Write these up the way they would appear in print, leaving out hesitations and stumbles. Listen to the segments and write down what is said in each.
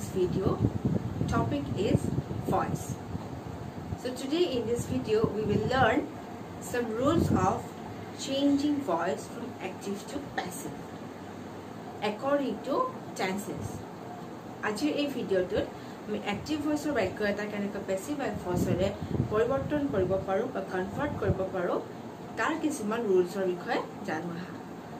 this video. Topic is voice. So today in this video we will learn some rules of changing voice from active to passive according to tenses. Ajir ei video tut ami active voice or bakyo eta kaneka passive voice ore poriborton koribo paru ba convert koribo paru tar kisuman rules or bikhoye janu ha.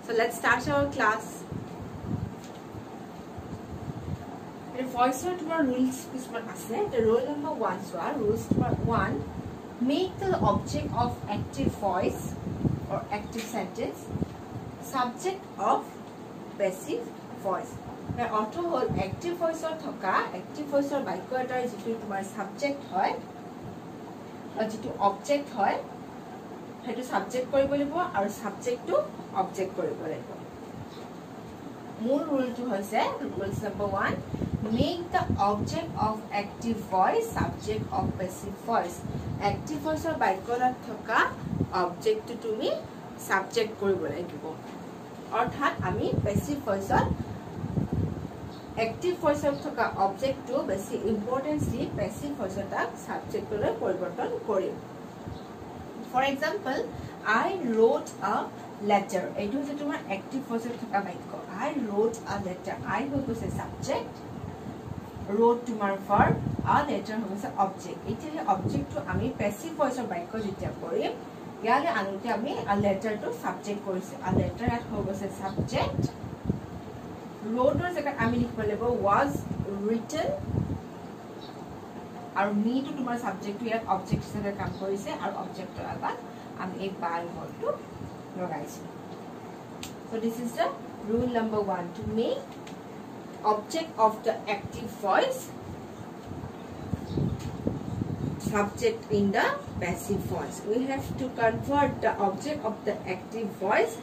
So let's start our class. The voice to our rules kisman ase. The rule number 1 so rules number 1, make the object of active voice or active sentence subject of passive voice. The auto whole active voice or thoka active voice or bakyo etar jitu tumar subject hoy or jitu object hoy hetu subject koribo libo aru subject to object koribo libo. Mool rule to hoise rules number 1, make the object of active voice subject of passive voice. Active voice or bakyo thoka object to tumi subject koribo lagibo. Orthat ami passive voice or active voice of thoka object to basi importance di passive voice tak subject loi poriborton korim. For example, I wrote a letter. Etu je tumar active voice of thoka bakyo. I wrote a letter. I hoise subject, wrote tumar verb, a letter hoise object. Etu he object to ami passive voice of bakyo jetia korim. Yale anute ami a letter to subject korise. A letter at hoise subject. Wrote or jagat ami likhibo labo was written. Aru me to tumar subject to yat object hisabe kam korise aru object to agat ami ei by word to lagaise. So this is the rule number 1, to make object of the active voice subject in the passive voice. We have to convert the object of the active voice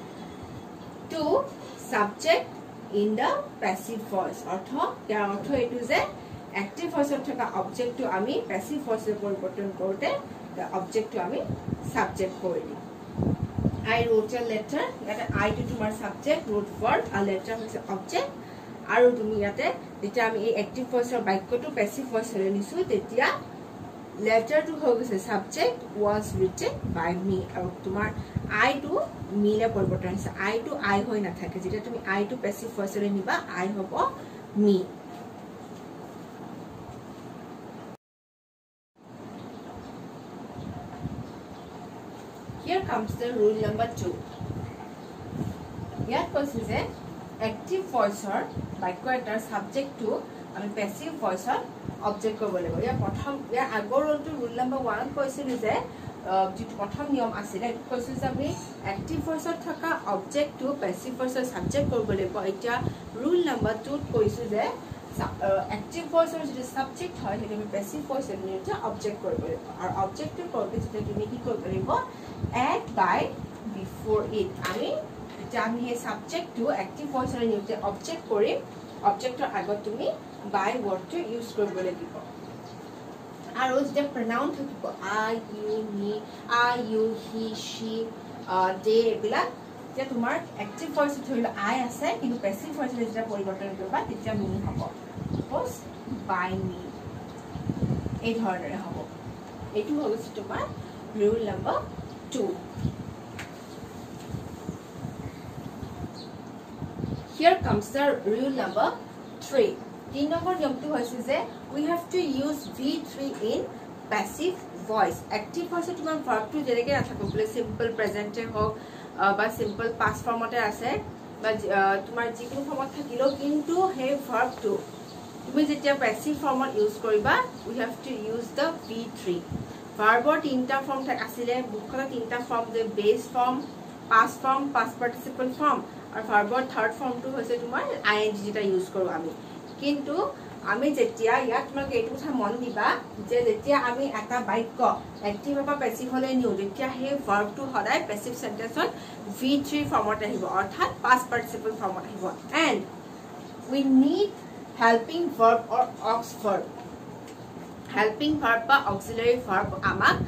to subject in the passive voice. Ortho yar ortho etu je active voice of thoka object to ami passive voice poriborton korote the object to ami subject kori di. I wrote a letter. Yate I to tumar subject, wrote verb, a letter is object. Aru tumi yate jetia ami ei active voice or bakyo to passive voice le nisu tetia letter to hoise subject was written by me. Aru tumar I to me le poriborton ase. I to I hoi na thake. Jetia tumi I to passive voice le niba I hobo me. Here comes the rule number 2. Here is a active voice or bakyo etar subject to ami passive voice or object kobo lego. Ya prothom ya agor rule number 1 koisil je jitu prothom niyom asile koisil je ami active voice or thoka object to passive voice or subject kobo lego. Eta rule number 2 koisil je active voice or jitu subject hoy hetu ami passive voice or nita object koribo lego. Ar object to korbe jeta tumi ki koribo lego, add by before it. Ami he subject to active voice or new object korim, object or agot tumi by word to use koribo lagibo. Aru jeta pronoun thakibo I, you, me, I, you, he, she, they ebila je tumar active voice thorilo I ase kintu passive voice le jeta poriborton koriba tetia me hobo. Suppose by me ei dhorore hobo. Etu hoise tumar rule number 2. Here comes the rule number 3. 3 number niyam tu hoise je we have to use V3 in passive voice. Active voice tumar verb to jereke nathako bole simple present e hok ba simple past form ate ase ba tumar jikunu form thakilo kintu he verb to tumi jetia passive form use koriba we have to use the V3. Verb or tinta form thak asile bukhota tinta form the base form, past participle form or verb or third form to hoise tumar ing jeta use koru ami. Kintu ami jetia yat tumar etu kotha mon diba je jetia ami eta bakyo active ba passive hole niu jetia he verb to hodai passive sentence on V3 form ot ahibo orthat past participle form ot ahibo, and we need helping verb or aux verb. Helping verb ba auxiliary verb amak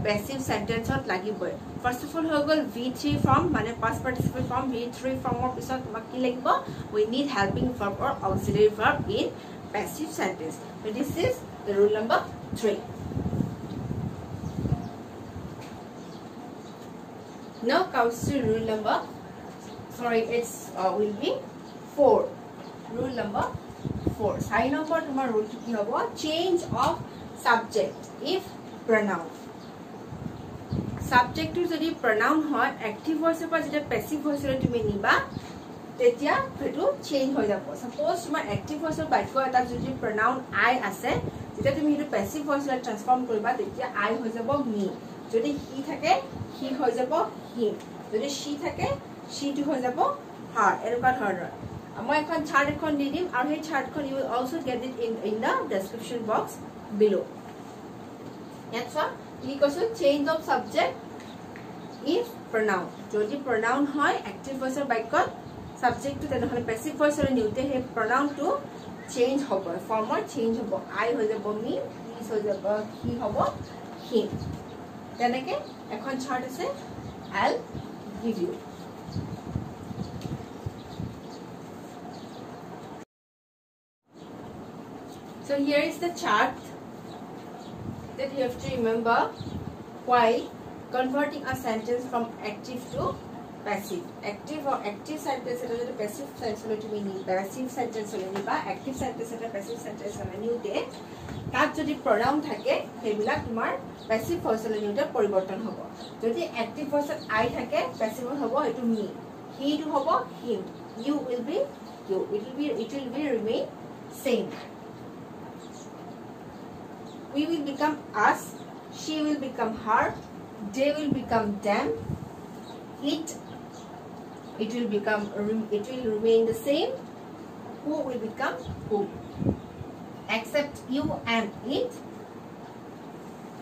passive sentence ot lagiboy. First of all, V3 form, mane past participle form, V3 form or pisot maki lagibo. We need helping verb or auxiliary verb in passive sentence. So this is the rule number 3. Now comes to rule number, will be 4. Rule number 4. Sign number tomorrow rule to ki hobo, change of subject if pronoun. Subject to jodi pronoun hoy active voice par jeta passive voice le tumi niba tetia hetu change hoi jabo. Suppose tomar active voice or baikyo eta jodi pronoun I ase jeta tumi hetu passive voice le transform koriba tetia I hoi jabo me. Jodi he thake he hoi jabo him. Jodi she thake she to hoi jabo her. Eruka dhoroner. Moi ekhon chart ekhon di dim aru he chart khon you will also get it in the description box below. That's change of subject if pronoun. Jodi pronoun hoy active voice or baikot subject to tenhole passive voice or niute he pronoun to change hobo, form or change hobo. I hoi jabo me, he hoi jabo he hobo him. Teneke ekhon chart ase I'll give you. So here is the chart that you have to remember while converting a sentence from active to passive. Active or active sentence is a passive sentence to mean passive sentence or active sentence is a passive sentence or new day. That jodi pronoun thake hebila tomar passive voice le new day poriborton hobo. Jodi active voice I thake passive hobo etu me. He to hobo him. You will be you. It will be remain same. We will become us, she will become her, they will become them, it will remain the same, who will become who. Except you and it,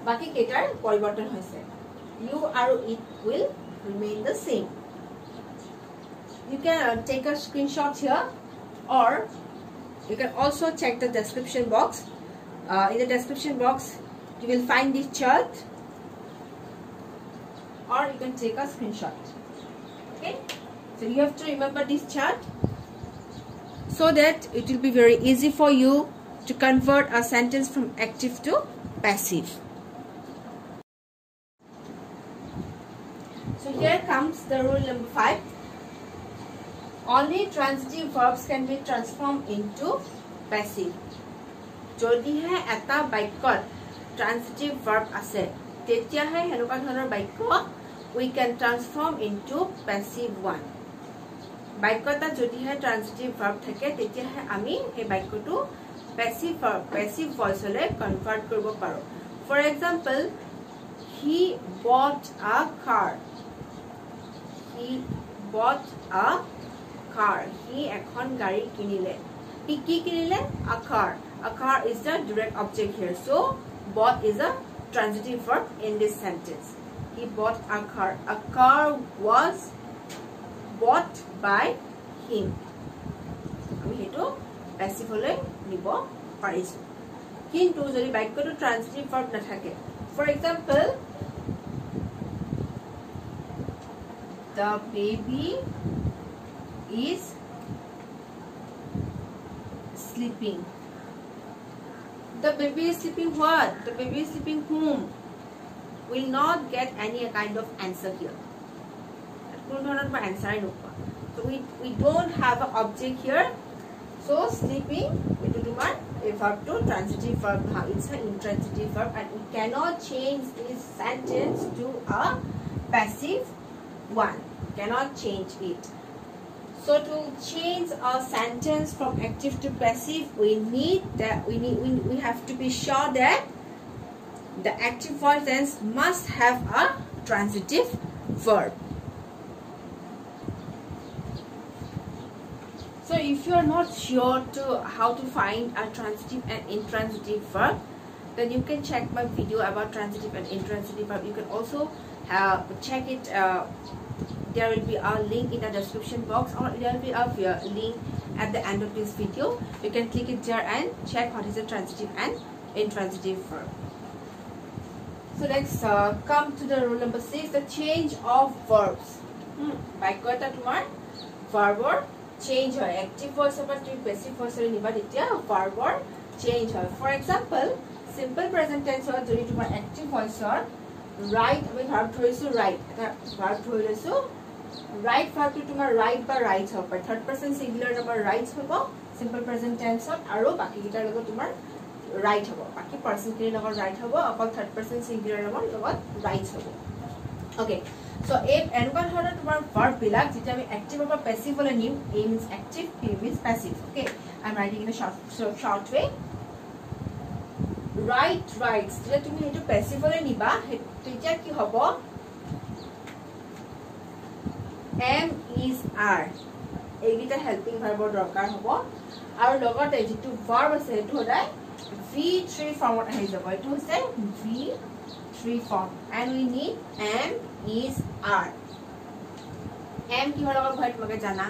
baki ketar poriborton hoise. You aru it will remain the same. You can take a screenshot here, or you can also check the description box. In the description box you will find this chart, or you can take a screenshot. Okay, so you have to remember this chart so that it will be very easy for you to convert a sentence from active to passive. So here comes the rule number 5. Only transitive verbs can be transformed into passive. Jodi hai eta baikot transitive verb ase tetia hai henuka dhonor baikyo we can transform into passive one. Baikota jodi hai transitive verb thake tetia hai ami he baikyo tu passive voice le convert koribo paro. For example, he bought a car. He bought a car. He ekhon gari kinile. He ki kinile? A car. A car is the direct object here. So, bought is a transitive verb in this sentence. He bought a car. A car was bought by him. আমি হেতু passive হলে নিব পাৰিছো। কিন্তু যদি বাক্যটো transitive verb না থাকে, for example, the baby is sleeping. The baby is sleeping what? The baby is sleeping whom? Will not get any kind of answer here. Answer. So we don't have an object here. So sleeping it will be a verb to transitive verb. It's an intransitive verb and we cannot change this sentence to a passive one. Cannot change it. So to change a sentence from active to passive, we have to be sure that the active voice tense must have a transitive verb. So if you are not sure to how to find a transitive and intransitive verb, then you can check my video about transitive and intransitive verb. You can also check it. There will be a link in the description box, or there will be a link at the end of this video. You can click it there and check what is the transitive and intransitive verb. So let's come to the rule number 6, the change of verbs. By kota tumar verb or change হয় active ভয়েসৰ পৰা তুমি passive ভয়েসলৈ নিবা তেতিয়া ভাৰ্বৰ change হয় for example simple present টেন্সৰ যদি তোমাৰ active ভয়েসৰ right আমি verb ধৰিছো ৰাইট এটা ভাৰ্ব ধৰি লৈছো ৰাইট ভাৰ্বটো তোমাৰ ৰাইট বা ৰাইটস হ'ব third person singular number rights হ'ব সিম্পল প্ৰেজেন্ট টেন্সত আৰু বাকি কিটাৰ লগত তোমাৰ ৰাইট হ'ব বাকি পাৰসন কিৰ লগত ৰাইট হ'ব অকল থাৰ্ড পাৰসন সিঙ্গুলাৰ নম্বৰ লগত ৰাইটস হ'ব ওকে সো এই এনেকুৱা ধৰণৰ তোমাৰ ভার্ব বিলাক যেটা আমি এক্টিভ বা প্যাসিভ হলে নিম A means active P means passive okay I am writing in a short way right rights যেটা তুমি এটো প্যাসিভ হলে নিবা তেতিয়া কি হ'ব am is are এইগিটা হেল্পিং ভাৰ্বৰ দৰকাৰ হ'ব আৰু লগতে যেটো ভাৰ্ব আছে এটো হদাই v3 ফৰ্মত আহি যাব এটো হৈছে v3 form and we need am is are am কি হল লগত হয় তোমাকে জানা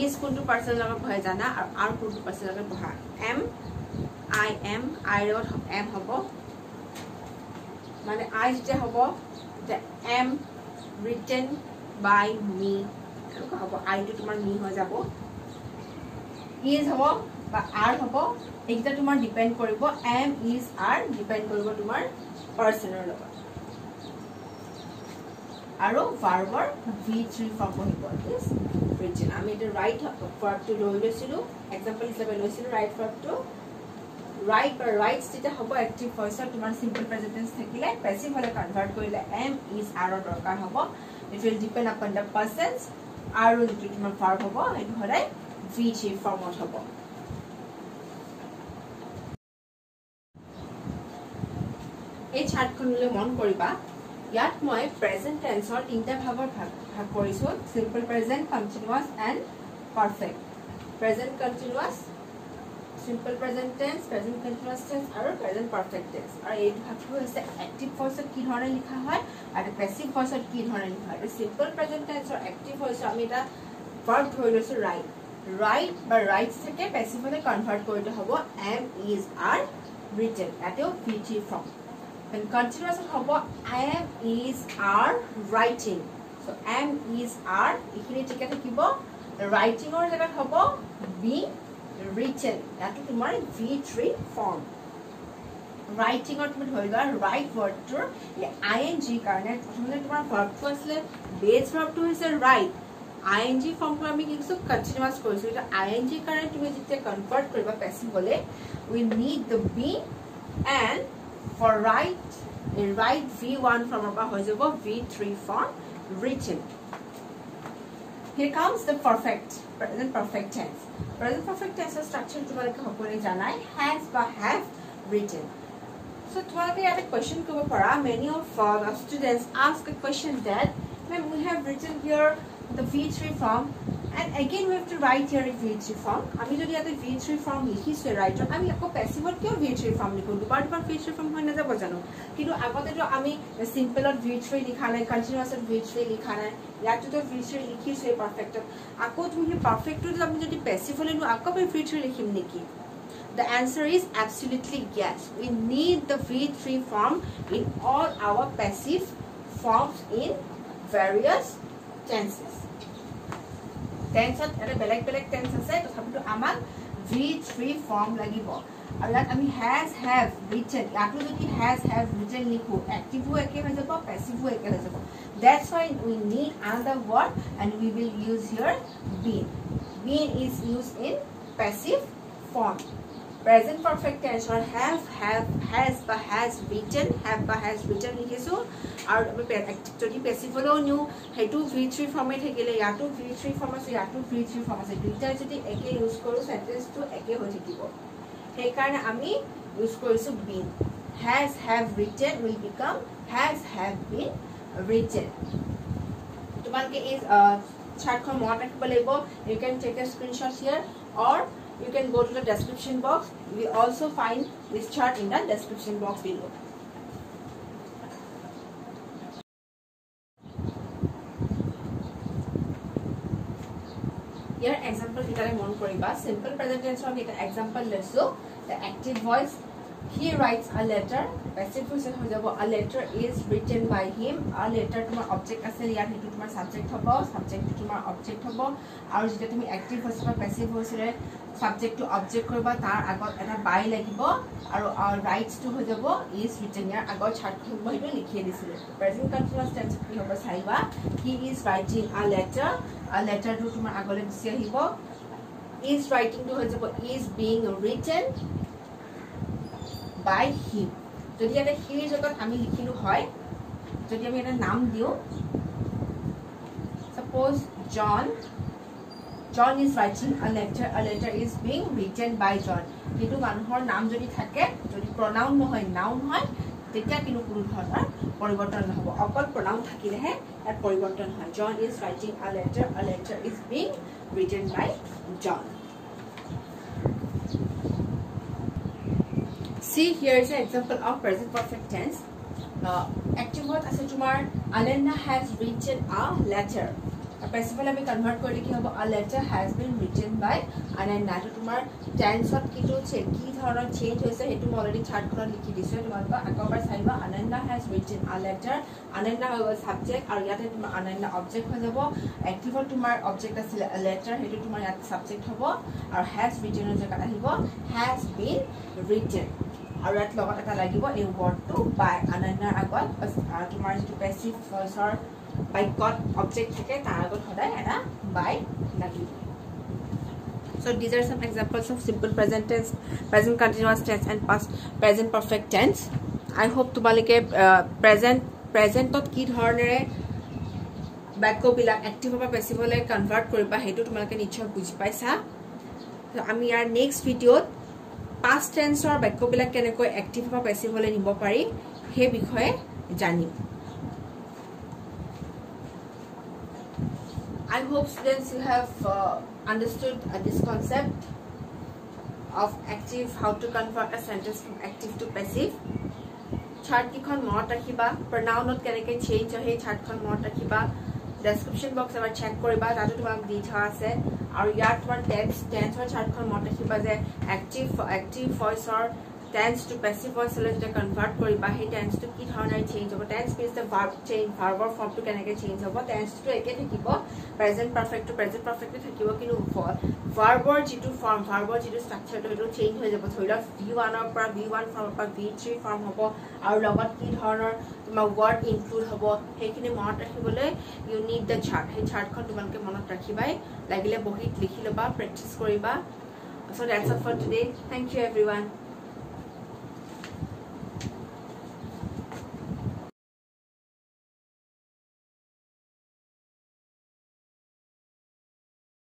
is কোনটো পার্সন লগত হয় জানা আৰু are কোনটো পার্সন লগত বহা am I am I লগত am হ'ব মানে I যেটা হ'ব the am written by me এনেকুৱা হ'ব I টো তোমাৰ me হৈ যাব is হ'ব বা are হ'ব এইটা তোমাৰ ডিপেন্ড কৰিব am is are ডিপেন্ড কৰিব তোমাৰ পাৰ্সনৰ লগত আৰু ভাৰ্বৰ v3 ফৰ্ম হ'ব ইজ written আমি এটা ৰাইট ভাৰ্বটো লৈ লৈছিলো এক্সাম্পল হিচাপে লৈছিলো ৰাইট ভাৰ্বটো right বা rights যেটা হ'ব এক্টিভ ভয়েসৰ তোমাৰ সিম্পল প্ৰেজেন্ট টেন্স থাকিলে প্যাসিভ হলে কনভাৰ্ট কৰিলে am is are দৰকাৰ হ'ব it will depend upon the persons আৰু যেটো তোমাৰ ভাৰ্ব হ'ব এটো হলে v3 ফৰ্মত হ'ব এই চাৰ্টখনলৈ মন কৰিবা ইয়াত মই প্ৰেজেন্ট টেন্সৰ তিনটা ভাগৰ ভাগ কৰিছো simple present continuous and perfect present continuous simple present tense present continuous tense আৰু present perfect tense আৰু এই ভাগটো হৈছে active voice কি ধৰণে লিখা হয় আৰু passive voice কি ধৰণে লিখা হয় simple present tense আৰু active voice আমি এটা verb ধৰি লৈছো right right বা rights থেকে passive হলে কনভাৰ্ট কৰিতে হ'ব am is are written এটাও v3 form and continuous হ'ব am is are writing so am is are ইখিনি ঠিকে থাকিব writing or জায়গাত হ'ব be written that is tomorrow v3 form writing or তুমি ধৰি লোৱা right word টোৰ ing কাৰণে প্ৰথমতে তোমাৰ verb টো আছে base verb টো হৈছে right ing form টো আমি কিছু continuous কৰিছো এটা ing কাৰণে তুমি যেতিয়া কনভাৰ্ট কৰিবা passive হলে we need the be and for right v1 form পৰা হৈ যাব v3 form written. Here comes the present perfect tense. Present perfect tense structure তোমালোকে সকলোৱে জানাই has বা have written. So তোমালোকে এটা question কৰিব পাৰা many of students ask a question that when we have written here the v3 form and again we have to write here a v3 form. আমি যদি এটা v3 form লিখিছো right আমি আকৌ passive ত কিয় v3 form লিখো দুবাৰ v3 form হৈ নাযাব জানো কিন্তু আগতে তো আমি simple ত v3 লিখা নাই continuous ত v3 লিখা নাই ইয়াতো তো v3 লিখিছো perfect আকৌ তুমি perfect টো আমি যদি passive হলে আকৌ v3 লিখিম নেকি The answer is absolutely yes. We need the v3 form in all our passive forms in various tenses. Tense at a beleg tense আছে তথাপিটো আমাক v3 form লাগিব আৰু ইয়াত আমি has have written ইয়াতো যদি has have written লিখো active ও একে হৈ যাব passive ও একে হৈ যাব that's why we need another word and we will use here been is used in passive form present perfect tense or have has বা has written have বা has written লিখিছো আৰু আমি যদি passive হলো নিউ হেতু v3 ফৰ্মে থাকিলে ইয়াতো v3 ফৰ্ম আছে ইয়াতো v3 ফৰ্ম আছে দুইটা যদি একে ইউজ কৰো সেন্টেন্স টো একে হৈ থাকিব সেই কাৰণে আমি ইউজ কৰিছো been has have written will become has have been written তোমালোকে এই চাৰ্টখন মনত ৰাখিব লাগিব you can take a screenshot here or you can go to the description box we also find this chart in the description box below here example kitare mon koriba simple present tense of eta example leso the active voice He writes a letter. Passive voice ho jabo a letter is written by him. A letter tumar object asel yar hetu tumar subject hobo, subject to tumar object hobo. Aru jeta tumi active voice ba passive voice re subject to object koriba tar agot eta by lagibo aru writes to ho jabo is written yar agot chart hobo hetu likhi disile. Present continuous tense ki hobo saiba. He is writing a letter. A letter to tumar agole bisi ahibo. Is writing to ho jabo is being written by him. যদি এটা hero জগত আমি লিখিলো হয় যদি আমি এটা নাম দিও suppose John is writing a letter is being written by John কিন্তু মানুহৰ নাম যদি থাকে যদি pronoun নহয় noun হয় তেতিয়া কিনো কোনো ধৰণৰ পৰিৱৰ্তন নহব অকল pronoun থাকিলেহে এৰ পৰিৱৰ্তন হয় John is writing a letter is being written by John. See, here is an example of present perfect tense. Active word ase tumar Ananya has written a letter. Passive word ami convert kori ki hobo a letter has been written by Ananya. To tumar tense ot kitu ki dhoroner change hoise hetu already chart khonot likhi disu tumarko akobar saiba Ananya has written a letter. Ananya hobo subject aru yate tumar Ananya object ho jabo. Active word tumar object asile a letter hetu tumar yate subject hobo aru has written er jagat ahibo has been written. আৰু at লগত এটা লাগিব এই ওয়াৰ্ডটো বাই আনন্যাৰ আগত তোমাৰ যেটো passive ভয়েসৰ বাক্যত object থাকে তাৰ আগত সদায় এটা বাই লাগিব So these are some examples of simple present tense, present continuous tense and past present perfect tense. I hope তোমালোকে প্ৰেজেন্টত কি ধৰণেৰে বাক্যবিলাক এক্টিভ বা প্যাসিভলৈ কনভাৰ্ট কৰিবা হেতু তোমালোকে নিশ্চয় বুজি পাইছা আমি ইয়াৰ নেক্সট ভিডিওত past tense or বাক্যবিলাক কেনেকৈ active বা passive হলে নিব পাৰি হে বিষয়ে জানিম I hope students you have understood this concept of active how to convert a sentence from active to passive chart kikhon mot rakhiba pronoun not keneke change hoye chart khon mot rakhiba description box ever check koriba tatu tumak di tha ase aru yar tomar tense or chart khon mot rakhiba je active voice or tense to passive voice le jeta convert koriba he tense to ki dhoroner change hobo tense means the verb change verb or form to keneke change hobo tense to eke thakibo present perfect to present perfect thakibo kinu verb or jitu form verb or jitu structure to etu change hoy jabo thoila v1 or pra v1 form or v3 form hobo aru logot ki dhoroner tuma word include hobo hekini monot rakhibole you need the chart he chart khon tumanke monot rakhibai lagile bohit likhi loba practice koriba so that's all for today thank you everyone